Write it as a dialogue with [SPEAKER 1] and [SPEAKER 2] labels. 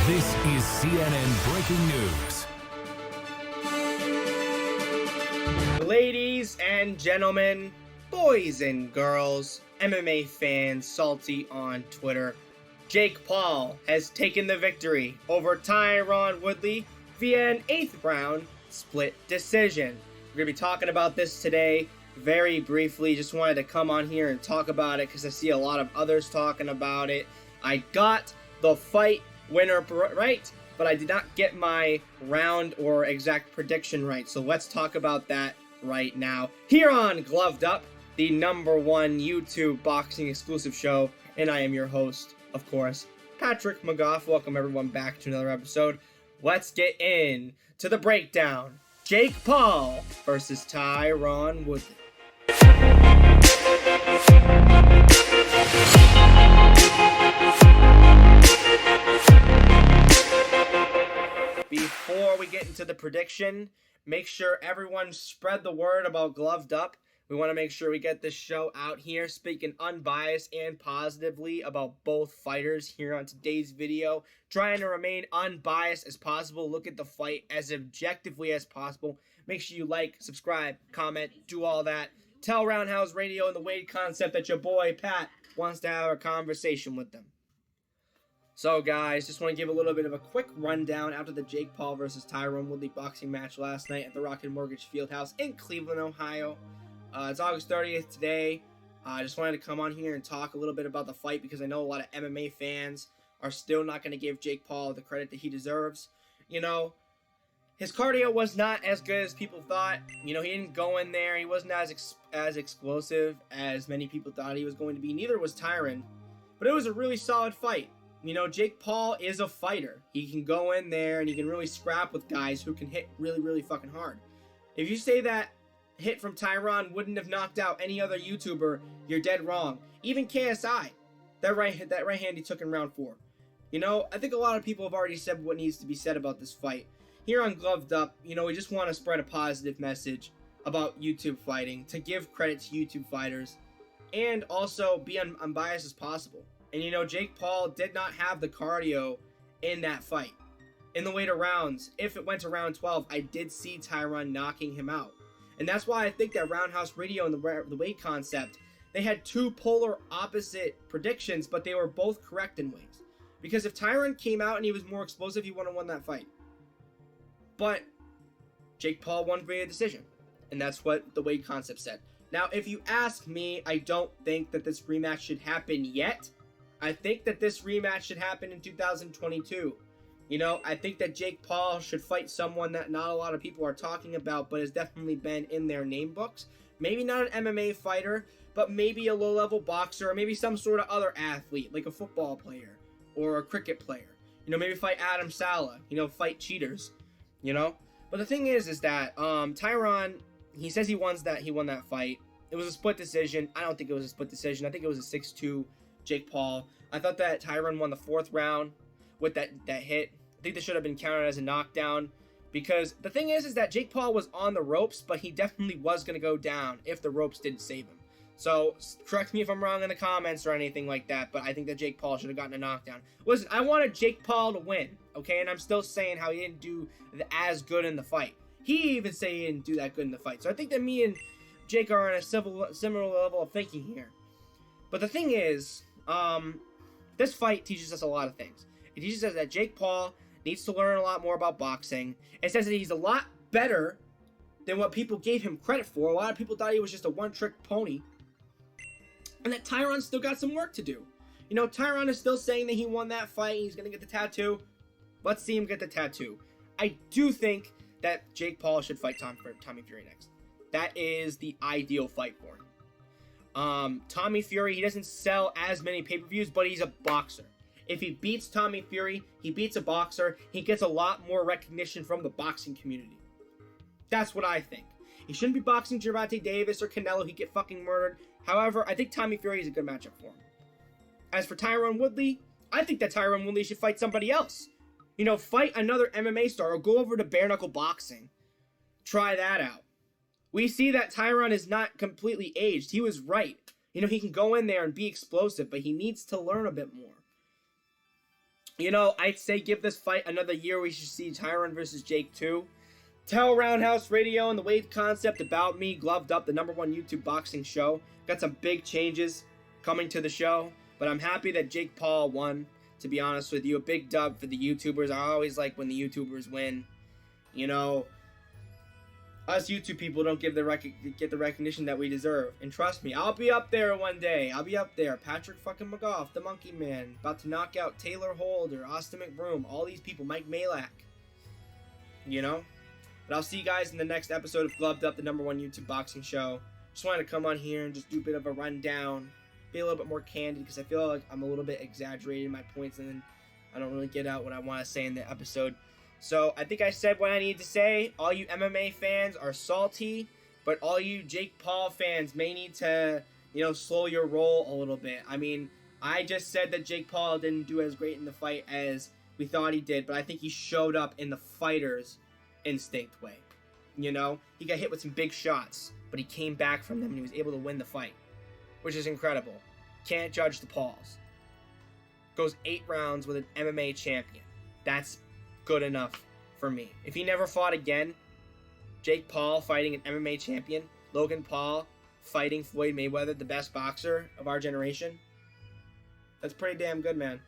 [SPEAKER 1] This is CNN Breaking News.
[SPEAKER 2] Ladies and gentlemen, boys and girls, MMA fans salty on Twitter, Jake Paul has taken the victory over Tyron Woodley via an 8th round split decision. We're going to be talking about this today very briefly. Just wanted to come on here and talk about it because I see a lot of others talking about it. I got the fight winner right, but I did not get my round or exact prediction right. So let's talk about that right now. Here on Gloved Up, the #1 YouTube boxing exclusive show, and I am your host, of course, Patrick McGough. Welcome everyone back to another episode. Let's get in to the breakdown. Jake Paul versus Tyron Woodley. Before we get into the prediction, make sure everyone spread the word about Gloved Up. We want to make sure we get this show out here, speaking unbiased and positively about both fighters here on today's video. Trying to remain unbiased as possible, look at the fight as objectively as possible. Make sure you like, subscribe, comment, do all that. Tell Roundhouse Radio and the Wade Concept that your boy Pat wants to have a conversation with them. So guys, just want to give a little bit of a quick rundown after the Jake Paul versus Tyron Woodley boxing match last night at the Rocket Mortgage Fieldhouse in Cleveland, Ohio. It's August 30th today. I just wanted to come on here and talk a little bit about the fight because I know a lot of MMA fans are still not going to give Jake Paul the credit that he deserves. You know, his cardio was not as good as people thought. You know, he didn't go in there. He wasn't as explosive as many people thought he was going to be. Neither was Tyron. But it was a really solid fight. You know, Jake Paul is a fighter. He can go in there and he can really scrap with guys who can hit really, really fucking hard. If you say that hit from Tyron wouldn't have knocked out any other YouTuber, you're dead wrong. Even KSI, that right hand he took in round 4. You know, I think a lot of people have already said what needs to be said about this fight. Here on Gloved Up, you know, we just want to spread a positive message about YouTube fighting, to give credit to YouTube fighters, and also be unbiased as possible. And you know, Jake Paul did not have the cardio in that fight. In the later rounds, if it went to round 12, I did see Tyron knocking him out. And that's why I think that Roundhouse Radio and the Wade Concept, they had two polar opposite predictions, but they were both correct in ways. Because if Tyron came out and he was more explosive, he would have won that fight. But Jake Paul won via decision. And that's what the Wade Concept said. Now, if you ask me, I don't think that this rematch should happen yet. I think that this rematch should happen in 2022. You know, I think that Jake Paul should fight someone that not a lot of people are talking about, but has definitely been in their name books. Maybe not an MMA fighter, but maybe a low-level boxer, or maybe some sort of other athlete, like a football player or a cricket player. You know, maybe fight Adam Saleh. You know, fight cheaters. You know? But the thing is that Tyron, he says he won that fight. It was a split decision. I don't think it was a split decision. I think it was a 6-2 Jake Paul. I thought that Tyron won the 4th round with that hit. I think this should have been counted as a knockdown, because the thing is that Jake Paul was on the ropes, but he definitely was going to go down if the ropes didn't save him. So correct me if I'm wrong in the comments or anything like that, but I think that Jake Paul should have gotten a knockdown. Listen, I wanted Jake Paul to win, okay? And I'm still saying how he didn't do as good in the fight. He even said he didn't do that good in the fight. So I think that me and Jake are on a similar level of thinking here. But the thing is, this fight teaches us a lot of things. It teaches us that Jake Paul needs to learn a lot more about boxing. It says that he's a lot better than what people gave him credit for. A lot of people thought he was just a one-trick pony. And that Tyron still got some work to do. You know, Tyron is still saying that he won that fight. He's going to get the tattoo. Let's see him get the tattoo. I do think that Jake Paul should fight Tommy Fury next. That is the ideal fight for him. Tommy Fury, he doesn't sell as many pay-per-views, but he's a boxer. If he beats Tommy Fury, he beats a boxer, he gets a lot more recognition from the boxing community. That's what I think. He shouldn't be boxing Gervonta Davis or Canelo. He'd get fucking murdered. However, I think Tommy Fury is a good matchup for him. As for Tyron Woodley, I think that Tyron Woodley should fight somebody else. You know, fight another MMA star or go over to bare knuckle boxing. Try that out. We see that Tyron is not completely aged. He was right. You know, he can go in there and be explosive, but he needs to learn a bit more. You know, I'd say give this fight another year. We should see Tyron versus Jake too. Tell Roundhouse Radio and the Wade Concept About Me, Gloved Up, the #1 YouTube boxing show. Got some big changes coming to the show, but I'm happy that Jake Paul won, to be honest with you. A big dub for the YouTubers. I always like when the YouTubers win. You know, us YouTube people don't get the recognition that we deserve. And trust me, I'll be up there one day. I'll be up there. Patrick fucking McGough, the Monkey Man, about to knock out Taylor Holder, Austin McBroom, all these people, Mike Malak. You know? But I'll see you guys in the next episode of Gloved Up, the #1 YouTube boxing show. Just wanted to come on here and just do a bit of a rundown. Be a little bit more candid because I feel like I'm a little bit exaggerating my points and then I don't really get out what I want to say in the episode. So I think I said what I needed to say. All you MMA fans are salty, but all you Jake Paul fans may need to, slow your roll a little bit. I mean, I just said that Jake Paul didn't do as great in the fight as we thought he did, but I think he showed up in the fighter's instinct way. He got hit with some big shots, but he came back from them and he was able to win the fight, which is incredible. Can't judge the Pauls. Goes 8 rounds with an MMA champion. That's good enough for me. If he never fought again, Jake Paul fighting an MMA champion, Logan Paul fighting Floyd Mayweather, the best boxer of our generation, that's pretty damn good, man.